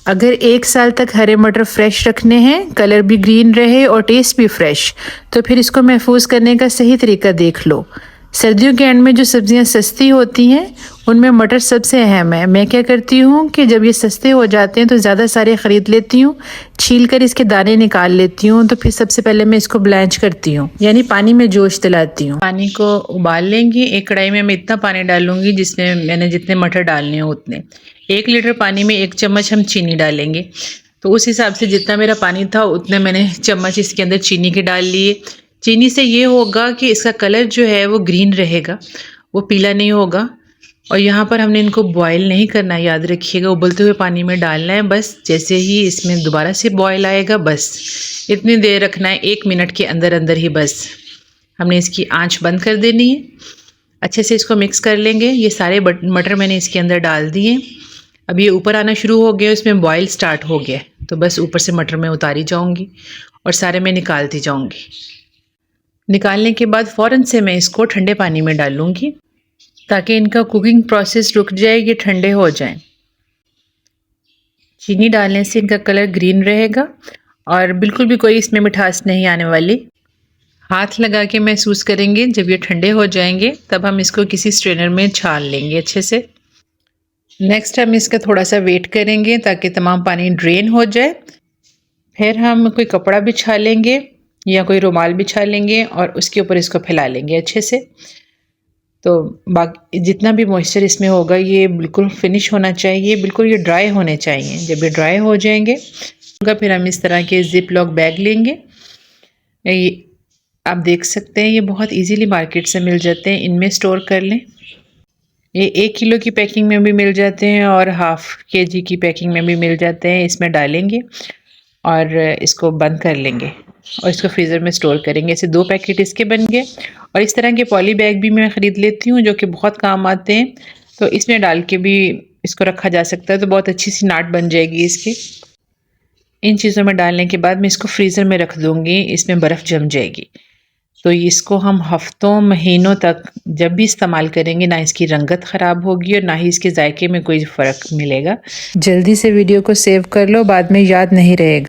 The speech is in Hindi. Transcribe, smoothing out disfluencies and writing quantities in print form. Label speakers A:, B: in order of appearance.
A: अगर 1 साल तक हरे मटर फ्रेश रखने हैं, कलर भी ग्रीन रहे और टेस्ट भी फ्रेश, तो फिर इसको महफूज करने का सही तरीका देख लो। सर्दियों के एंड में जो सब्जियां सस्ती होती हैं उनमें मटर सबसे अहम है। मैं क्या करती हूँ कि जब ये सस्ते हो जाते हैं तो ज़्यादा सारे ख़रीद लेती हूँ, छील कर इसके दाने निकाल लेती हूँ। तो फिर सबसे पहले मैं इसको ब्लैंच करती हूँ, यानी पानी में जोश दिलाती हूँ। पानी को उबाल लेंगी। एक कढ़ाई में मैं इतना पानी डालूंगी जिसमें मैंने जितने मटर डालने हो उतने। 1 लीटर पानी में 1 चम्मच हम चीनी डालेंगे। तो उस हिसाब से जितना मेरा पानी था उतने मैंने चम्मच इसके अंदर चीनी के डाल लिए। चीनी से ये होगा कि इसका कलर जो है वो ग्रीन रहेगा, वो पीला नहीं होगा। और यहाँ पर हमने इनको बॉईल नहीं करना, याद रखिएगा, उबलते हुए पानी में डालना है। बस जैसे ही इसमें दोबारा से बॉईल आएगा बस इतनी देर रखना है, 1 मिनट के अंदर अंदर ही बस हमने इसकी आंच बंद कर देनी है। अच्छे से इसको मिक्स कर लेंगे। ये सारे मटर मैंने इसके अंदर डाल दिए। अब ये ऊपर आना शुरू हो गया, इसमें बॉईल स्टार्ट हो गया। तो बस ऊपर से मटर में उतारी जाऊँगी और सारे मैं निकालती जाऊँगी। निकालने के बाद फ़ौरन से मैं इसको ठंडे पानी में डालूँगी ताकि इनका कुकिंग प्रोसेस रुक जाए, ये ठंडे हो जाएं। चीनी डालने से इनका कलर ग्रीन रहेगा और बिल्कुल भी कोई इसमें मिठास नहीं आने वाली। हाथ लगा के महसूस करेंगे। जब ये ठंडे हो जाएंगे तब हम इसको किसी स्ट्रेनर में छान लेंगे अच्छे से। नेक्स्ट हम इसका थोड़ा सा वेट करेंगे ताकि तमाम पानी ड्रेन हो जाए। फिर हम कोई कपड़ा बिछा लेंगे या कोई रुमाल बिछा लेंगे और उसके ऊपर इसको फैला लेंगे अच्छे से। तो बाकी जितना भी मॉइस्चर इसमें होगा ये बिल्कुल फिनिश होना चाहिए, बिल्कुल ये ड्राई होने चाहिए। जब ये ड्राई हो जाएंगे फिर हम इस तरह के जिप लॉक बैग लेंगे। ये आप देख सकते हैं, ये बहुत इजीली मार्केट से मिल जाते हैं, इनमें स्टोर कर लें। ये 1 किलो की पैकिंग में भी मिल जाते हैं और ½ kg की पैकिंग में भी मिल जाते हैं। इसमें डालेंगे और इसको बंद कर लेंगे और इसको फ्रीज़र में स्टोर करेंगे। ऐसे 2 पैकेट इसके बन गए। और इस तरह के पॉली बैग भी मैं ख़रीद लेती हूँ जो कि बहुत काम आते हैं। तो इसमें डाल के भी इसको रखा जा सकता है, तो बहुत अच्छी सी नाट बन जाएगी इसकी। इन चीज़ों में डालने के बाद मैं इसको फ्रीज़र में रख दूँगी, इसमें बर्फ़ जम जाएगी। तो इसको हम हफ्तों महीनों तक जब भी इस्तेमाल करेंगे ना इसकी रंगत ख़राब होगी और ना ही इसके जायके में कोई फ़र्क मिलेगा। जल्दी से वीडियो को सेव कर लो, बाद में याद नहीं रहेगा।